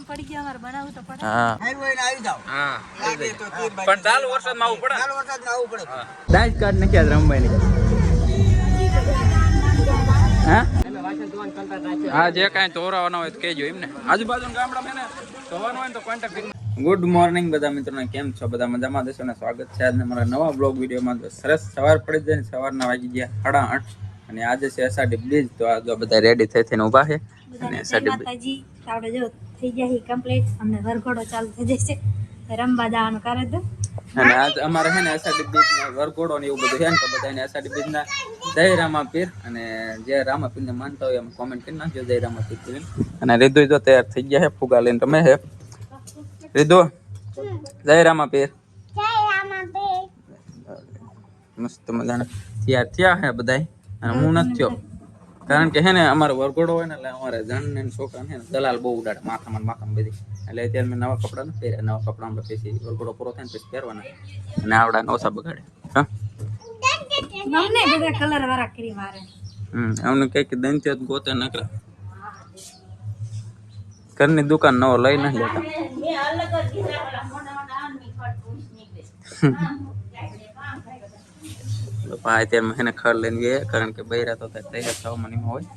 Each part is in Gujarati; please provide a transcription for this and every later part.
પડી ગયા અમારે બનાવવું તો પડે હા આવી જાવ હા લાગે તો પણ ચાલુ વરસાદમાં આવવું પડે ચાલુ વરસાદમાં આવવું પડે ડાઈટ કાર્ડ નાખ્યા રમવાય ની હા હા જે કાંઈ તોરાવાના હોય તો કહેજો એમને આજુબાજુના ગામડામાં ને તોવાનું હોય ને તો કોન્ટેક્ટ ગુડ મોર્નિંગ બધા મિત્રોને કેમ છો બધા મજામાં દેશો ને સ્વાગત છે આજના મારા નવા બ્લોગ વિડીયોમાં તો સરસ સવાર પડી જાય ને સવારના વાગી ગયા 8:30 અને આજે છે અષાઢી બીજ તો આ બધા રેડી થઈને ઊભા છે અને અષાઢી માતાજી આપણે જો થઈ ગયા કમ્પ્લીટ અમને વરઘોડો ચાલુ થઈ જશે રમવા જવાનું કરે તો અને આજ અમારે છે ને અષાઢી બીજના વરઘોડો ને એવું બધું છે ને તો બધાને અષાઢી બીજના જય રામાપીર અને જે રામાપીરને માનતા હોય એમ કોમેન્ટ કરી નાખજો જય રામાપીર અને રીધુ જો તૈયાર થઈ ગયા છે ફુગા લઈને તમે છે રીધુ જય રામાપીર મસ્ત મજાના તૈયાર થયા છે બધા અને હું નથી થયો કારણ કે હે ને અમારો વરઘોડો હોય ને એટલે અમારે જણ ને છોકરા છે ને દલાલ બહુ ઉડાડે માથામાં બધી એટલે અત્યારે મેં નવા કપડા નથી પહેર્યા નવા કપડા આપણે પછી વરઘોડો પૂરો થાય ને પછી પહેરવાના અને આવડા નોસા બગાડે હા મને બધા કલર વાળા કરી મારે અમને કઈ કે દંત્ય ગોતે નકરા ઘરની દુકાન નવો લઈ નથી લેતા ભાઈ અત્યારે એને ખર લઈને ગયા કારણ કે બૈરા તો તૈયાર થવા મનીમાં હોય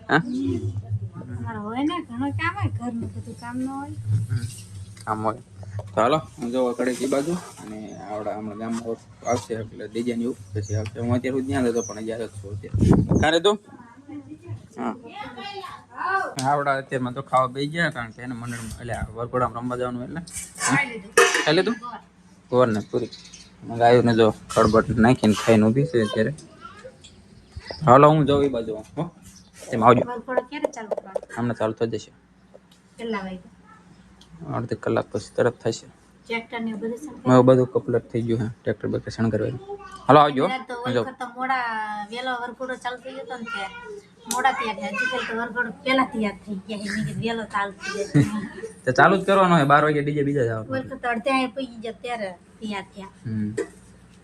હા હોય ને ઘણું કામ હોય ઘરનું બધું કામ ન હોય કામ હોય તો હાલો હું જો કડેકી બાજુ અને આવડા હમણાં ગામમાં આવશે એટલે ડીજે ની પછી આવશે હું અત્યારે ધ્યાન દેતો પણ અહીંયા છું અત્યારે કારે તું હા આવડા અત્યારમાં તો ખાવા બેસી ગયા કારણ કે એને મંડળમાં એટલે વરઘોડામાં રમવા જવાનું એટલે ખાઈ લીધું ગોર ને પૂરી ગાયોને જો ખડબડ નાખીને ખાઈને ઊભી છે અત્યારે હાલો હું જાઉં એ બાજુ હો તેમાં આવજો હમણાં ચાલુ થઈ જશે અડધી કલાક પછી તરત થશે બધું કમ્પ્લીટ થઈ ગયું હે ટ્રેક્ટર બેક્ટર શણગારવાનું હાલો આવજો મોડા વેલો વરઘોડો ચાલુ થઈ ગયો ને મોડા તૈયાર થયા હજી તો વરઘોડો પેલા તૈયાર થઈ ગયા વેલો ચાલુ થઈ જાય તો ચાલુ જ કરવાનો હોય 12 વાગે ડીજે બીજા જવાનું વરઘોડો તો અડધે પડી ગયા ત્યારે તૈયાર થયા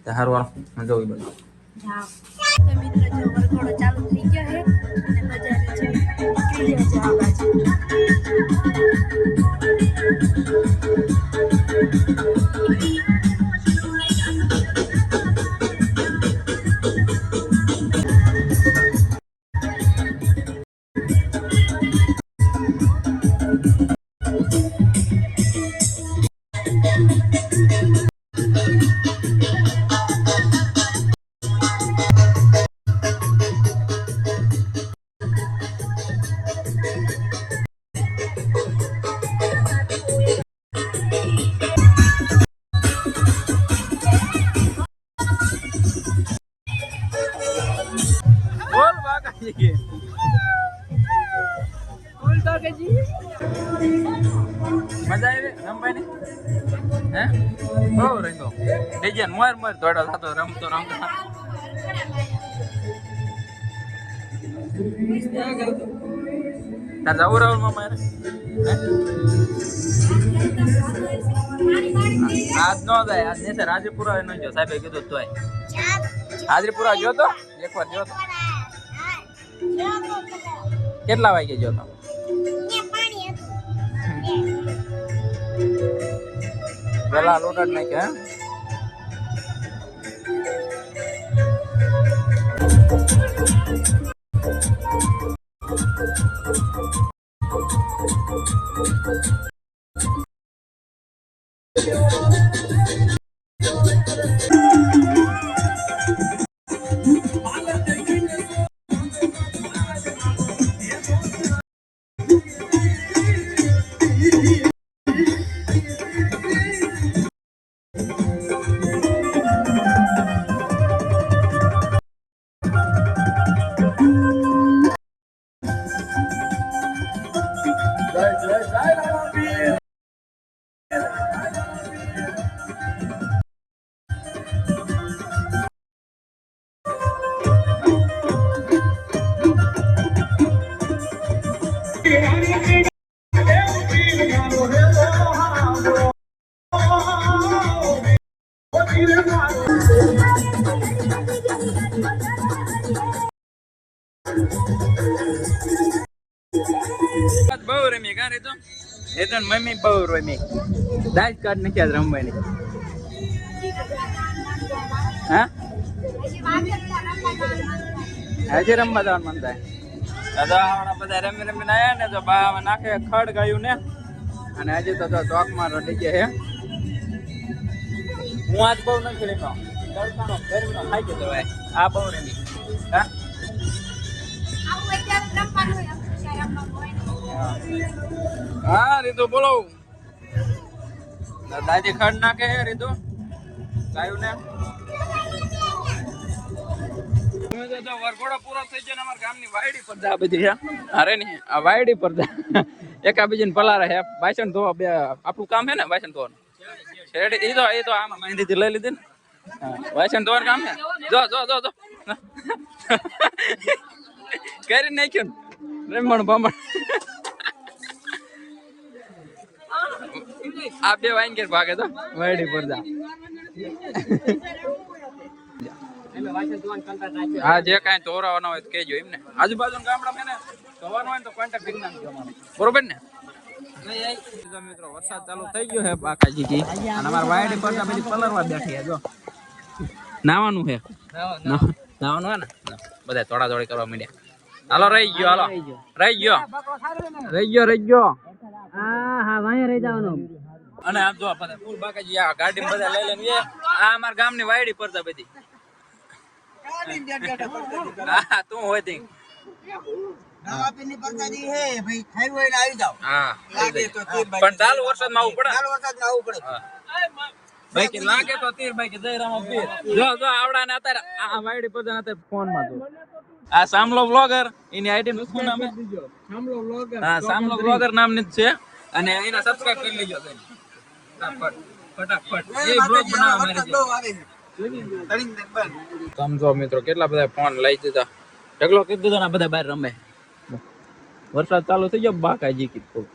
તો હારું હાલો હું જોઉં બધું જાઓ તો મિત્રો જો વરઘોડો ચાલુ થઈ ગયો છે અને બજારે છે નીકળી ગયો છે આ બાજુ મજા આવી રમવાની હે બહુ રંગો ડીજે મોર મોર દોડો થતો રમતો તાર જવું રહું મારે આજ નો જાય આજ ને હાજરીપુરા ન ગયો સાહેબે કીધું તો હાજરીપુરા ગયો તો એકવાર ગયો તો કેટલા વાગે ગયો તો પેલા લોટ નાખ્યા બહુ રમી કા રે તો એ તો મમ્મી બહુ રમી દાજ કાર્ડ નાખ્યા રમવાની હા આજે રમવા જવાનું મન થાય દાદા આવડા બધા રમી રમીને આયા ને તો બા નાખે ખડ ગાયું ને અને આજે તો ચોકમાં રડી ગયા હે હું આજ બહુ નથી રમ્યો તડકાનો ગરમીનો ખાઈ ગયો ભાઈ આ બહુ રમી હા હા રીતુ બોલો દાદી ખડ નાખે હે રીતુ ગાયું ને વરઘોડો પૂરો થઈ જાય અમારા ગામની વાયડી પર જા બધી હે અરે નહીં આ વાયડી પર જા એકા બીજીને પલારે હે વાસણ ધોવા બે આપણું કામ હે ને વાસણ ધોવાનું શેરડી એ તો આમાં મહેંદી લઈ લીધી ને વાસણ ધોવાનું કામ હે જો કરી નાખ્યું ને રમણ ભમણ આ બે વાંગેર ભાગે તો વાયડી પર જા હા જે કાંઈ તોરાવાના હોય તો કહેજો એમને આજુબાજુ ગામડામાં ને ધોવાનું હોય તો કોન્ટેક્ટ કરી નાખજો બરોબર ને મિત્રો વરસાદ ચાલુ થઈ ગયો છે બાકાજી કી અને અમારા વાયડી પર બધી પલરવા બેઠી છે જો નાવાનું છે નાવાનું હે ને બધા થોડા થોડી કરવા માંડ્યા હાલો રહી ગયો હા વાંહે રહી જવાનું અને આમ જો ફૂલ બાકાજી આ ગાડી બધા લઈ લઈને આ અમારા ગામની વાયડી પડતા બધી હા તું હોય તી પણ ચાલુ વરસાદમાં આવવું પડે ભાઈ કે લાગે તો તીર ભાઈ કે જયરામ પીર જો આવડા ને અત્યારે આ વાયડી પર અત્યારે ફોન માં તો આ સામલો બ્લોગર એની આઈડી નું શું નામ છે સામલો બ્લોગર નામની જ છે અને એના સબસ્ક્રાઇબ કરી લેજો ફટાફટ એ બ્લોગ બનાવવા સમજો મિત્રો કેટલા બધા ફોન લઈ દીધા ઢગલો કરી દીધો ને બધા બહાર રમે વરસાદ ચાલુ થઈ ગયો બાકાજી કીધું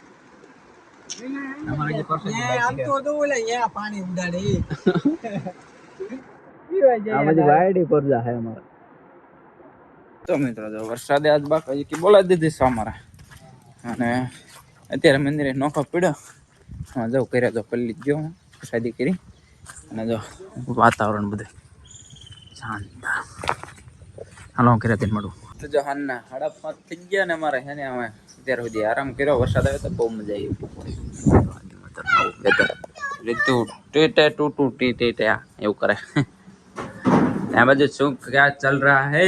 તો મિત્રો વરસાદે આજ બાકાજી કી બોલાવી દીધી છે અમારા અને અત્યારે મંદિરે નોખો પીડ્યો જવું કર્યા તો પલ્લી ગયો શાદી કરી અને જો વાતાવરણ બધું શાંત હાલો કર્યા તેને મળું તો જો હાલના 5:30 થઈ ગયા ને અમારે હે ને અમે અત્યાર સુધી આરામ કર્યો વરસાદ આવ્યો તો બહુ મજા આવી રીતુ ટીટે એવું કરે આ બાજુ શું ક્યાં ચાલ રહા હે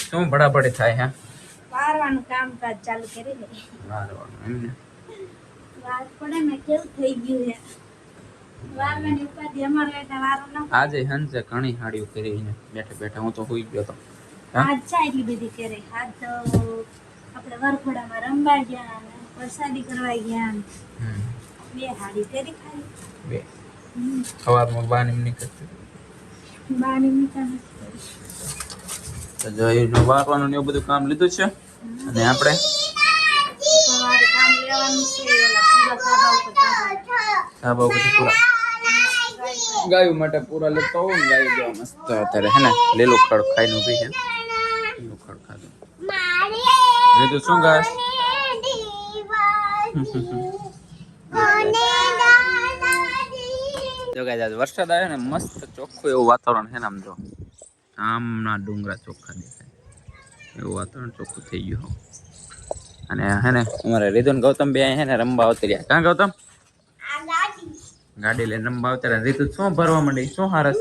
શું બડાબડી થાય હે વારવાનું કામકાજ ચાલુ કરી દે વારવાનું એમને વાત પડે ને કેવું થઈ ગયું છે વારવાની ઉપાધિ અમારે એટલે વારો ન આજે હંસે ઘણી હાડીઓ કરીને બેઠા બેઠા હું તો હોઈ ગયો તો આજ ચા એટલી બધી કરે આજ તો આપણે વરખોડામાં રમવા ગયા ને વરસાદી કરવા ગયા બે હાડી કરી ખાલી બે સવારમાં બાની નીકળતી તો જો એ વારવાનું ને એવું બધું કામ લીધું છે અને આપણે સવારે કામ લેવાનું છે પૂરા સાબા ઉપર પૂરા ગાયું માટે પૂરા લેતો હોઉં ને ગાયું જેવા મસ્ત અત્યારે હે ને લીલું ખડ ખાઈને ઉભી છે લીલું ખડ ખાધું લીધું શું ઘાસ જો ગાય વરસાદ આવ્યો ને મસ્ત ચોખ્ખું એવું વાતાવરણ છે ને આમ જો આમના ડુંગરા ચોખ્ખા દેખાય એવું વાતાવરણ ચોખ્ખું થઈ ગયું અને હે ને અમારે રીધુન ગૌતમ બે હે ને રમવા આવતી રહ્યા ક્યાં ગૌતમ ગાડી લઈને રમવા આવતા રહ્યા રીતુ શું ભરવા માંડી શું હારસ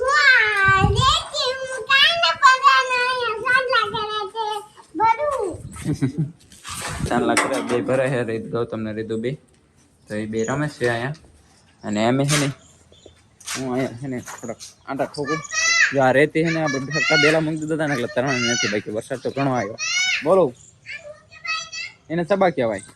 ચાંદલા કરે બે ભરે છે રીત ગૌતમ ને રીતુ બે તો એ બે રમે છે અહીંયા અને એમ છે ને હું અહીંયા છે ને થોડાક આટા ઠોકું જો આ રેતી છે ને આપણે ફરતા બેલા મૂકી દીધા ને એટલે તરણ નથી બાકી વરસાદ તો ઘણો આવ્યો બોલો એને સબા કહેવાય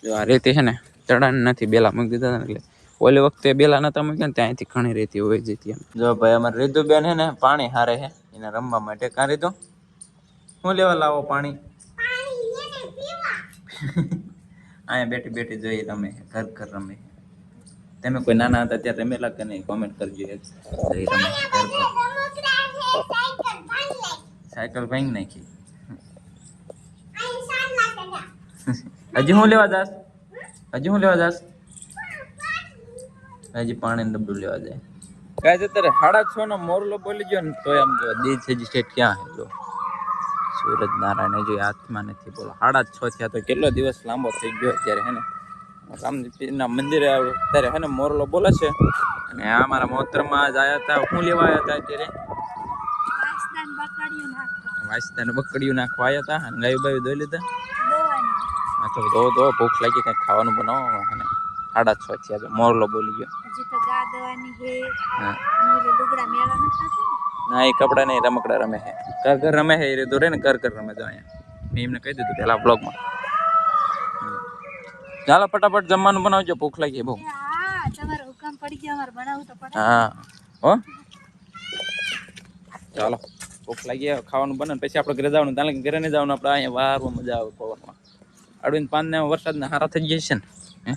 જો આ રેતી છે ને તળાને નથી બેલા મૂકી દીધા ને એટલે ઓલી વખતે બેલા નતા મૂક્યા ને ત્યાંથી ઘણી રેતી હોય જતી જો ભાઈ અમારે રીતુબેન છે ને પાણી હારે છે એને રમવા માટે કાં રીતુ શું લેવા લાવો પાણી અહીંયા બેઠી બેઠી જોઈ રમે ઘર ઘર રમે તમે કોઈ નાના હતા ત્યારે રમેલા કે નહીં કોમેન્ટ કરજો જઈ રમે ઘર ઘર સાયકલ ભાંગી નાખી હજી હું લેવા જાસ હજી હું લેવા જાસ હજી પાણી ડબ્બુ લેવા જાય ગાય અત્યારે 6:30 નો મોરલો બોલી ગયો ને તો એમ જો દીજ હજી સ્ટેટ ક્યાં હે જો સૂરજ નારાયણ જો હાથમાં નથી બોલો 6:30 થયા તો કેટલો દિવસ લાંબો થઈ ગયો અત્યારે હે ને રામજીના મંદિરે આવ્યો ત્યારે હે ને મોરલો બોલે છે અને આ મારા મોહતરમાં જ આવ્યા હતા હું લેવા આવ્યા હતા અત્યારે વાસદાન બકડીયું નાખવા આવ્યા હતા અને ગાયું બાયું દોઈ લીધા તો દો ભૂખ લાગી કંઈક ખાવાનું બનાવો અને 6:30 થયા તો મોરલો બોલી ગયો ના એ કપડા નહીં રમકડા રમે છે ઘર રમે છે એ તો રે ને ઘર રમે તો અહીંયા મેં એમને કહી દીધું પેલા બ્લોગમાં ચાલો ફટાફટ જમવાનું બનાવજો ભૂખ લાગી બહુ હા હો ચાલો ભૂખ લાગી ખાવાનું બને પછી આપણે ઘરે જવાનું ત્યાં ઘરે નહીં જવાનું આપણે અહીંયા વારમાં મજા આવે પવનમાં અડવીને 5 ને વરસાદને હારા થઈ જાય છે ને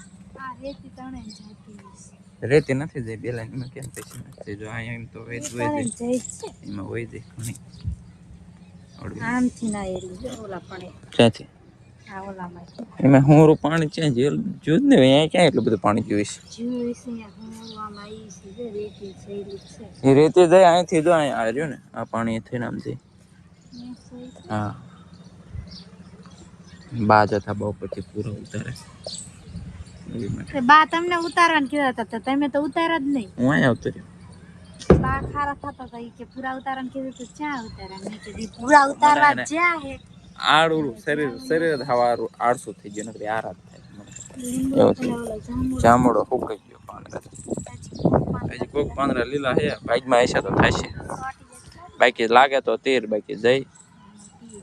રેતી નથી જાય બેલા એમાં કેમ પૈસા નથી જો અહીંયા એમ તો વેચ હોય એમાં હોય જાય ઘણી આમથી ના એલી ઓલા પણ ક્યાંથી આ ઓલામાં એમાં હું પાણી છે જેલ જોજ ને અહીંયા ક્યાં એટલું બધું પાણી જોઈશ જોઈશ અહીંયા ઓલામાં ઈ છે રેતી છેલી છે એ રેતી જાય અહીંથી જો અહીંયા આ રહ્યું ને આ પાણી થઈને આમ જાય હા બા જતા બહુ પછી પૂરો ઉતારે બા તમને ઉતારવાનું કીધા હતા તો તમે તો ઉતાર્યા જ નહીં હું અહીંયા ઉતર્યો બા ખારા થતા હતા ઈ કે પૂરા ઉતારવાનું કીધું તો ચા ઉતાર્યા મેં કીધું પૂરા ઉતારવા જ્યાં હે આડું શરીર થવાનું આળસું થઈ ગયું નકરી આરામ થાય જામડો ફૂકાઈ ગયો પાંદડા હજી કોઈક પાંદડા લીલા છે બાઈકમાં હશે તો થશે બાકી લાગે તો તેર બાકી જઈ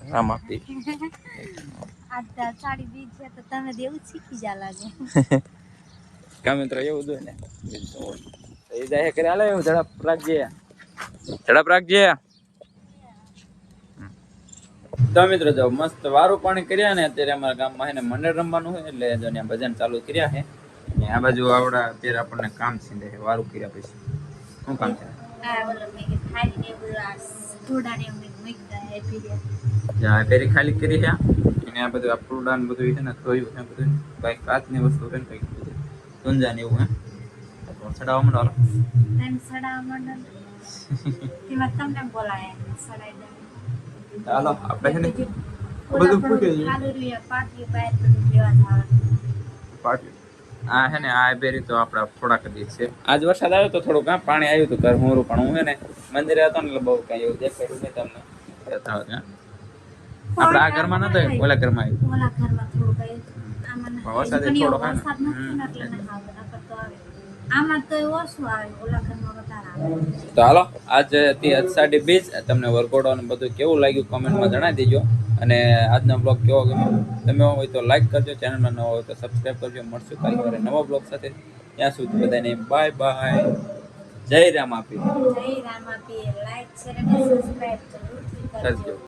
રામ આપી આજ સાડી બીજ છે તો તમે દેવું શીખી જા લાગે કા મિત્ર એવું દો ને એ જાય કરે હાલે એવું ઝડપ રાખજે તો મિત્રો જો મસ્ત વારું પાણી કર્યા ને અત્યારે અમારા ગામમાં હે ને મંડળ રમવાનું હોય એટલે જો ત્યાં ભજન ચાલુ કર્યા છે અને આ બાજુ આવડા અત્યારે આપણને કામ સીંધે છે વારું કર્યા પછી શું કામ છે પેરી ખાલી કરી છે અને આ બધું આ ફૂલડા ને બધું છે ને ધોયું છે બધું કઈક કાચની વસ્તુ છે ને કઈક બધું ગુંજા ને એવું હે ચડાવવા માંડો તમને બોલાય ચાલો આપણે છે ને બધું પૂછે આ હે ને આ બેરી તો આપડા થોડાક દિવસ છે આજ વરસાદ આવ્યો તો થોડુંક પાણી આવ્યું હતું ઘર મોરું પણ હું હે ને મંદિરે હતો ને એટલે બહુ કઈ એવું દેખાયું નહીં તમને આપડે આ ઘરમાં નતો ઓલા ઘરમાં આવ્યું વરસાદ થોડો આમાં તો ઓછું આવે ઓલા ઘરમાં વધારે આવે તો હાલો આજ હતી અષાઢી બીજ તમને વરઘોડો ને બધું કેવું લાગ્યું કોમેન્ટમાં જણાવી દેજો અને આજનો બ્લોગ કેવો ગમ્યો તમે હોય તો લાઈક કરજો ચેનલમાં નવો હોય તો સબસ્ક્રાઈબ કરજો મળશું કાલે વારે નવા બ્લોગ સાથે ત્યાં સુધી બધાને બાય બાય જય રામ આપી લાઈક શેર અને સબસ્ક્રાઇબ કરજો